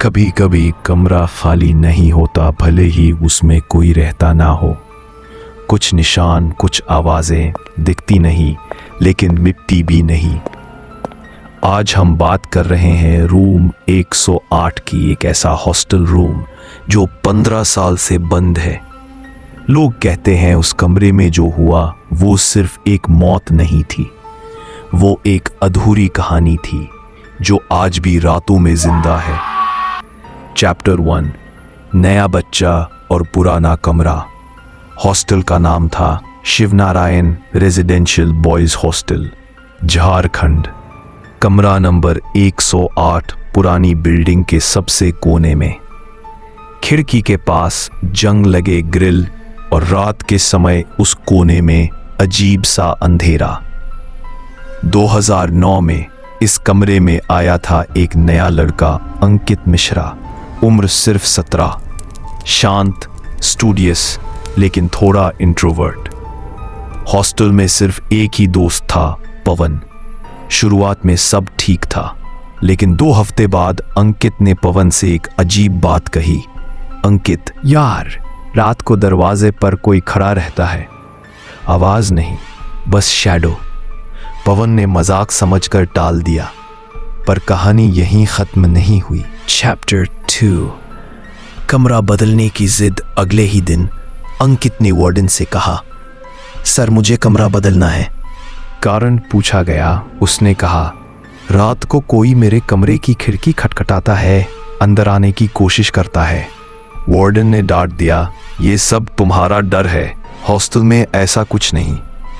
कभी कभी कमरा खाली नहीं होता, भले ही उसमें कोई रहता ना हो। कुछ निशान, कुछ आवाजें दिखती नहीं, लेकिन मिटती भी नहीं। आज हम बात कर रहे हैं रूम 108 की, एक ऐसा हॉस्टल रूम जो 15 साल से बंद है। लोग कहते हैं उस कमरे में जो हुआ वो सिर्फ एक मौत नहीं थी, वो एक अधूरी कहानी थी जो आज भी रातों में जिंदा है। चैप्टर 1, नया बच्चा और पुराना कमरा। हॉस्टल का नाम था Shivnarayan residential boys hostel, Jharkhand. कमरा नंबर 108 पुरानी बिल्डिंग के सबसे कोने में, खिड़की के पास जंग लगे ग्रिल और रात के समय उस कोने में अजीब सा अंधेरा। 2009 में इस कमरे में आया था एक नया लड़का, अंकित मिश्रा। उम्र सिर्फ 17, शांत, स्टूडियस, लेकिन थोड़ा इंट्रोवर्ट। हॉस्टल में सिर्फ एक ही दोस्त था, पवन। शुरुआत में सब ठीक था, लेकिन 2 हफ्ते बाद अंकित ने पवन से एक अजीब बात कही। अंकित, यार, रात को दरवाजे पर कोई खड़ा रहता है, आवाज नहीं, बस शैडो। पवन ने मजाक समझकर टाल दिया, पर कहानी यहीं खत्म नहीं हुई। चैप्टर 2, कमरा बदलने की जिद। अगले ही दिन अंकित ने वार्डन से कहा, सर मुझे कमरा बदलना है। कारण पूछा गया। उसने कहा, रात को कोई मेरे कमरे की खिड़की खटखटाता है, अंदर आने की कोशिश करता है। वार्डन ने डांट दिया, ये सब तुम्हारा डर है, हॉस्टल में ऐसा कुछ नहीं।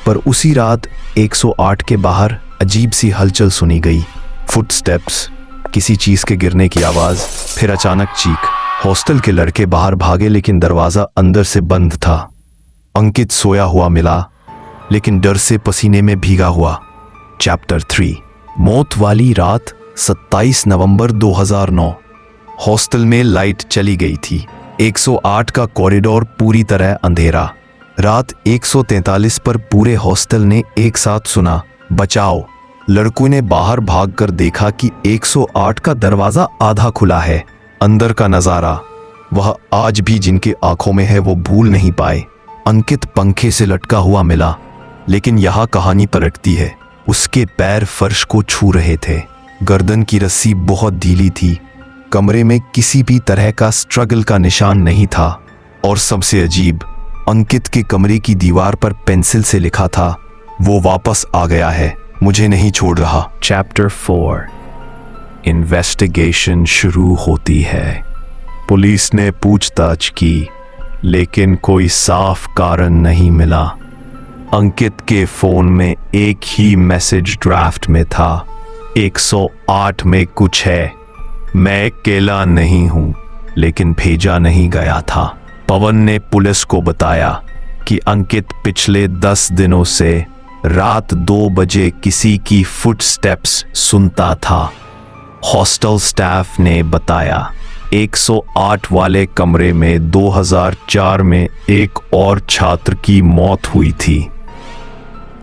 पर उसी रात 108 के बाहर अजीब सी हलचल सुनी गई। फुटस्टेप्स, किसी चीज के गिरने की आवाज, फिर अचानक चीख। हॉस्टल के लड़के बाहर भागे, लेकिन दरवाजा अंदर से बंद था। अंकित सोया हुआ मिला, लेकिन डर से पसीने में भीगा हुआ। चैप्टर 3, मौत वाली रात। 27 नवंबर 2009। हॉस्टल में लाइट चली गई थी। 108 का कॉरिडोर पूरी तरह अंधेरा। रात 143 पर पूरे हॉस्टल ने एक साथ सुना, बचाओ। लड़कों ने बाहर भागकर देखा कि 108 का दरवाजा आधा खुला है। अंदर का नजारा, वह आज भी जिनके आंखों में है वो भूल नहीं पाए। अंकित पंखे से लटका हुआ मिला, लेकिन यह कहानी पलटती है। उसके पैर फर्श को छू रहे थे, गर्दन की रस्सी बहुत ढीली थी। कमरे में किसी भी तरह का स्ट्रगल का निशान नहीं था, और सबसे अजीब, अंकित के कमरे की दीवार पर पेंसिल से लिखा था, वो वापस आ गया है, मुझे नहीं छोड़ रहा। चैप्टर 4, इन्वेस्टिगेशन शुरू होती है। पुलिस ने पूछताछ की, लेकिन कोई साफ कारण नहीं मिला। अंकित के फोन में एक ही मैसेज ड्राफ्ट में था, 108 में कुछ है, मैं अकेला नहीं हूं, लेकिन भेजा नहीं गया था। पवन ने पुलिस को बताया कि अंकित पिछले 10 दिनों से रात 2 बजे किसी की फुटस्टेप्स सुनता था। हॉस्टल स्टाफ ने बताया 108 वाले कमरे में 2004 में एक और छात्र की मौत हुई थी,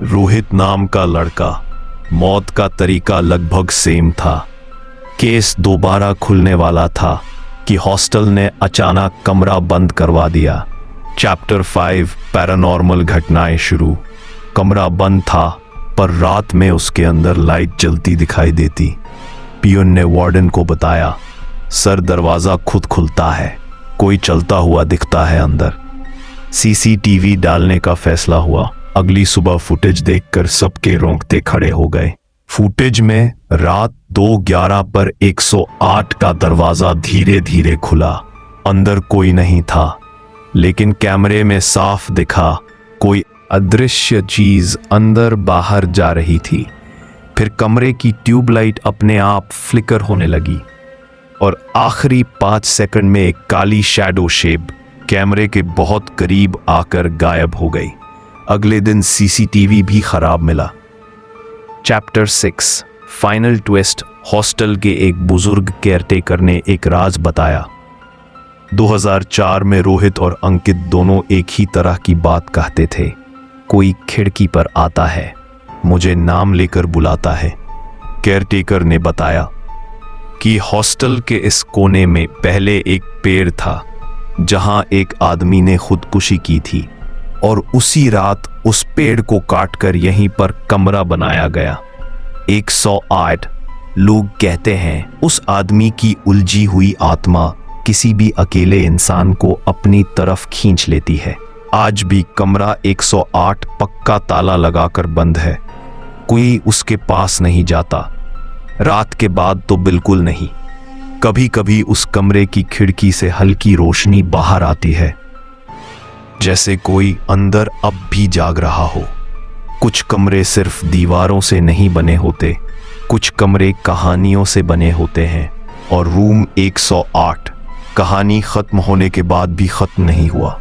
रोहित नाम का लड़का। मौत का तरीका लगभग सेम था। केस दोबारा खुलने वाला था कि हॉस्टल ने अचानक कमरा बंद करवा दिया। चैप्टर 5, पैरानॉर्मल घटनाएं शुरू। कमरा बंद था, पर रात में उसके अंदर लाइट जलती दिखाई देती। पियून ने वार्डन को बताया, सर दरवाजा खुद खुलता है, कोई चलता हुआ दिखता है अंदर। सीसीटीवी डालने का फैसला हुआ। अगली सुबह फुटेज देखकर सबके रोंगटे खड़े हो गए। फुटेज में रात 2:11 पर 108 का दरवाजा धीरे धीरे खुला। अंदर कोई नहीं था, लेकिन कैमरे में साफ दिखा कोई अदृश्य चीज अंदर बाहर जा रही थी। फिर कमरे की ट्यूबलाइट अपने आप फ्लिकर होने लगी, और आखिरी 5 सेकंड में एक काली शैडो शेप कैमरे के बहुत करीब आकर गायब हो गई। अगले दिन सीसीटीवी भी खराब मिला। Chapter 6, final twist. हॉस्टल के एक बुजुर्ग केयरटेकर ने एक राज बताया। 2004 में रोहित और अंकित दोनों एक ही तरह की बात कहते थे, कोई खिड़की पर आता है, मुझे नाम लेकर बुलाता है। केयरटेकर ने बताया, कि हॉस्टल के इस कोने में पहले एक पेड़ था जहां एक आदमी ने खुदकुशी की थी और उसी रात उस पेड़ को काटकर यहीं पर कमरा बनाया गया। 108 लोग कहते हैं उस आदमी की उलझी हुई आत्मा किसी भी अकेले इंसान को अपनी तरफ खींच लेती है। आज भी कमरा 108 पक्का ताला लगाकर बंद है। कोई उसके पास नहीं जाता, रात के बाद तो बिल्कुल नहीं। कभी कभी उस कमरे की खिड़की से हल्की रोशनी बाहर आती है, जैसे कोई अंदर अब भी जाग रहा हो। कुछ कमरे सिर्फ दीवारों से नहीं बने होते, कुछ कमरे कहानियों से बने होते हैं। और रूम 108 कहानी खत्म होने के बाद भी खत्म नहीं हुआ।